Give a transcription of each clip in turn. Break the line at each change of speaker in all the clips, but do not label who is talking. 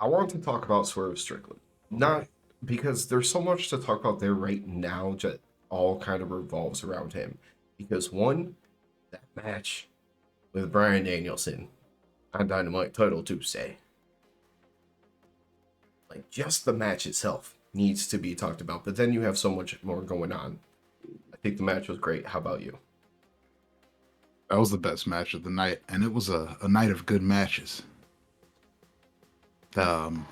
I want to talk about Swerve strictly. Not because there's so much to talk about there right now, just all kind of revolves around him. Because one, that match with Bryan Danielson on Dynamite Title Tuesday, like just the match itself needs to be talked about. But then you have so much more going on. I think the match was great. How about you?
That was the best match of the night, and it was a night of good matches. Um,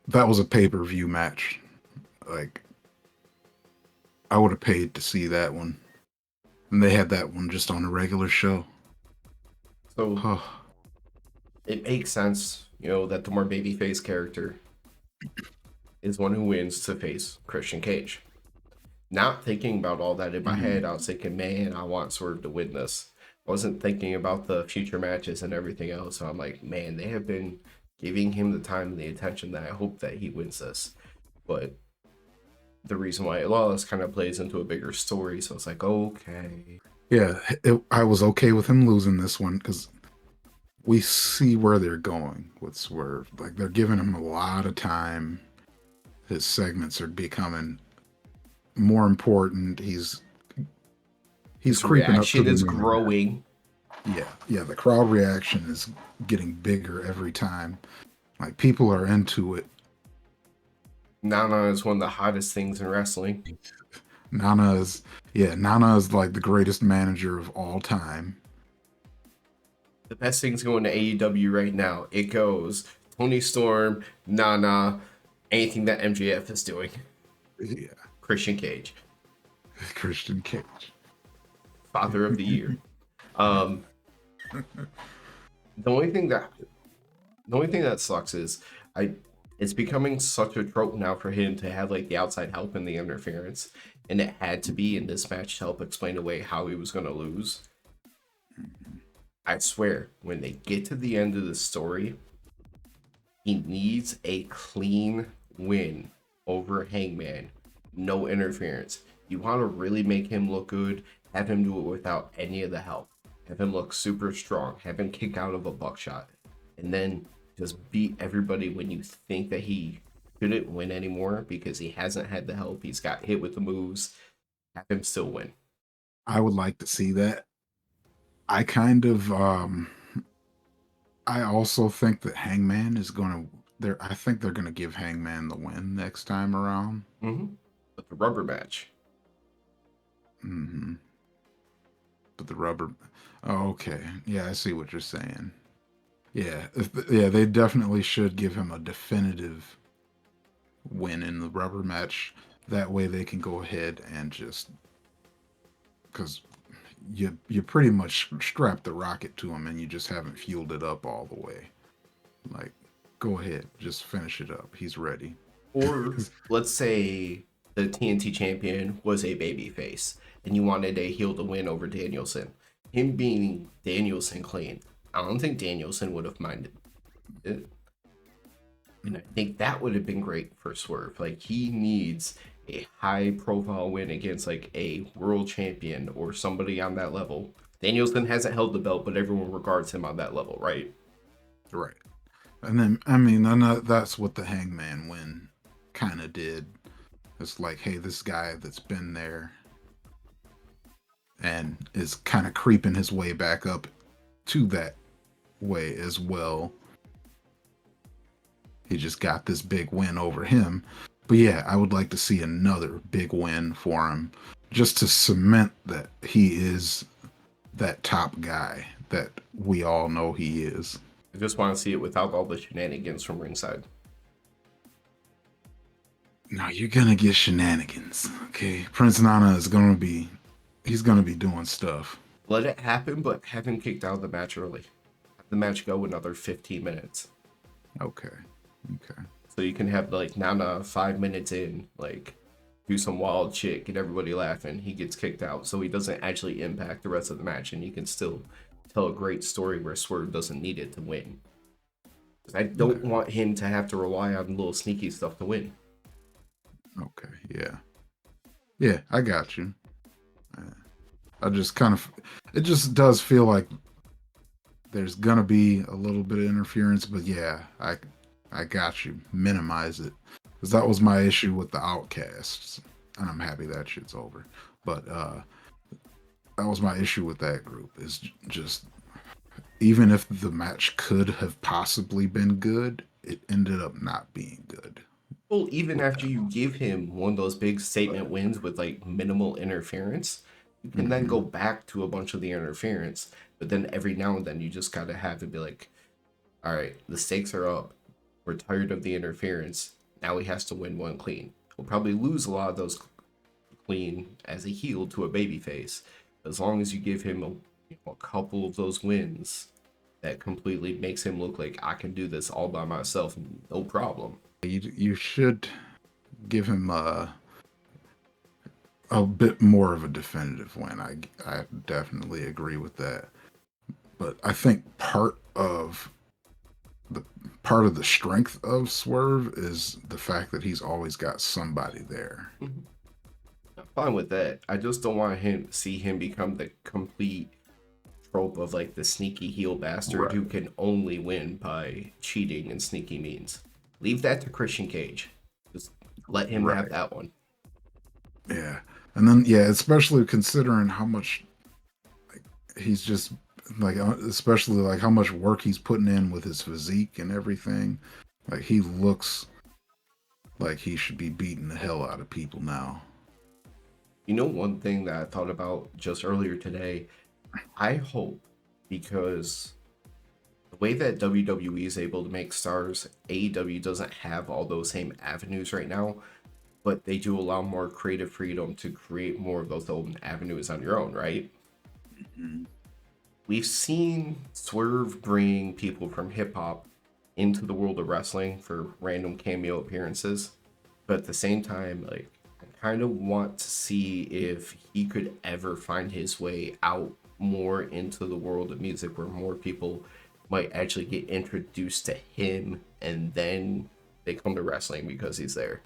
that was a pay-per-view match. Like, I would have paid to see that one, and they had that one just on a regular show.
So
Huh.
it makes sense, that the more babyface character is one who wins to face Christian Cage. Not thinking about all that in my head, I was thinking, man, I want Swerve to win this. I wasn't thinking about the future matches and everything else. So I'm like, man, they have been giving him the time and the attention that I hope that he wins this. But the reason why it lost kind of plays into a bigger story. So it's like, okay.
Yeah, I was okay with him losing this one because we see where they're going with Swerve. Like, they're giving him a lot of time. His segments are becoming more important. He's
His
creeping up to
reaction
the
is
main event.
growing.
Yeah. The crowd reaction is getting bigger every time. Like, people are into it.
Nana is one of the hottest things in wrestling.
Nana is, Nana is like the greatest manager of all time.
The best things going to AEW right now. It goes Tony Storm, Nana, anything that MJF is doing.
Yeah,
Christian Cage,
Christian Cage.
Father of the Year. Um, the only thing that sucks is I it's becoming such a trope now for him to have like the outside help and the interference, and it had to be in this match to help explain away how he was going to lose. I swear, when they get to the end of the story, he needs a clean win over Hangman. No interference. You want to really make him look good, have him do it without any of the help. Have him look super strong. Have him kick out of a buckshot. And then just beat everybody when you think that he couldn't win anymore because he hasn't had the help. He's got hit with the moves. Have him still win.
I would like to see that. I kind of I also think that Hangman is going to I think they're going to give Hangman the win next time around.
But the rubber match.
Mhm. But the rubber Oh, okay. Yeah, I see what you're saying. Yeah, they definitely should give him a definitive win in the rubber match. That way they can go ahead and just because you pretty much strapped the rocket to him and you just haven't fueled it up all the way. Like, go ahead, just finish it up. He's ready.
Or let's say the TNT champion was a babyface and you wanted a heel to win over Danielson. Him being Danielson clean, I don't think Danielson would have minded it. And I think that would have been great for Swerve. Like, he needs a high profile win against like a world champion or somebody on that level. Danielson hasn't held the belt, but everyone regards him on that level, right?
Right. And then, I mean, I know that's what the Hangman win kind of did. It's like, hey, this guy that's been there and is kind of creeping his way back up to that way as well. He just got this big win over him. But yeah, I would like to see another big win for him just to cement that he is that top guy that we all know he is.
I just want to see it without all the shenanigans from ringside.
No, you're gonna get shenanigans. Okay. Prince Nana is gonna be he's gonna be doing stuff.
Let it happen, but have him kicked out of the match early. Have the match go another 15 minutes.
Okay. Okay.
So you can have like Nana 5 minutes in, like do some wild shit, get everybody laughing. He gets kicked out, so he doesn't actually impact the rest of the match, and you can still tell a great story where Swerve doesn't need it to win. I don't want him to have to rely on little sneaky stuff to win.
Okay. Yeah. Yeah, I got you. I just kind of it just does feel like there's gonna be a little bit of interference, but yeah, I got you. Minimize it. Because that was my issue with the Outcasts. And I'm happy that shit's over. But that was my issue with that group. Is just, even if the match could have possibly been good, it ended up not being good.
Well, even after you give him one of those big statement wins with like minimal interference, you can then go back to a bunch of the interference. But then every now and then you just gotta have to be like, all right, the stakes are up. We're tired of the interference. Now he has to win one clean. He'll probably lose a lot of those clean as a heel to a babyface. As long as you give him a couple of those wins, that completely makes him look like I can do this all by myself, no problem.
You should give him a bit more of a definitive win. I definitely agree with that. But I think part of the strength of Swerve is the fact that he's always got somebody there.
I'm fine with that. I just don't want him see him become the complete trope of like the sneaky heel bastard who can only win by cheating and sneaky means. Leave that to Christian Cage. Just let him have that one.
Yeah. And then especially considering how much he's just like, especially like how much work he's putting in with his physique and everything. Like, he looks like he should be beating the hell out of people now.
You know, one thing that I thought about just earlier today, I hope, because the way that WWE is able to make stars, AEW doesn't have all those same avenues right now, but they do allow more creative freedom to create more of those open avenues on your own, right?
Mm-hmm.
We've seen Swerve bring people from hip hop into the world of wrestling for random cameo appearances, but at the same time, like, I kind of want to see if he could ever find his way out more into the world of music where more people might actually get introduced to him and then they come to wrestling because he's there.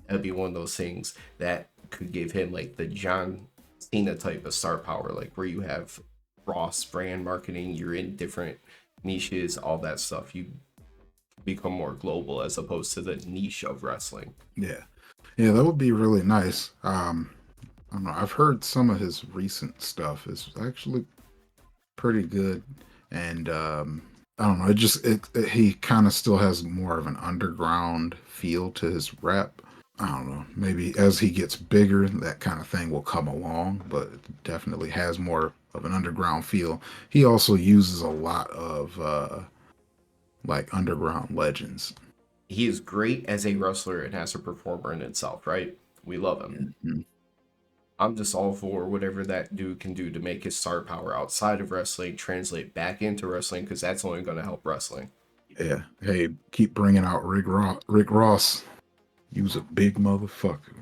That'd be one of those things that could give him like the John Cena type of star power, like where you have Ross brand marketing, you're in different niches, all that stuff. You become more global as opposed to the niche of wrestling.
Yeah, that would be really nice. I don't know. I've heard some of his recent stuff is actually pretty good, and I don't know. He kind of still has more of an underground feel to his rap. I don't know. Maybe as he gets bigger, that kind of thing will come along, but it definitely has more of an underground feel. He also uses a lot of like underground legends.
He is great as a wrestler and as a performer in itself, right? We love him.
Mm-hmm.
I'm just all for whatever that dude can do to make his star power outside of wrestling translate back into wrestling, because that's only going to help wrestling.
Yeah. Hey, keep bringing out Rick Ross. He was a big motherfucker.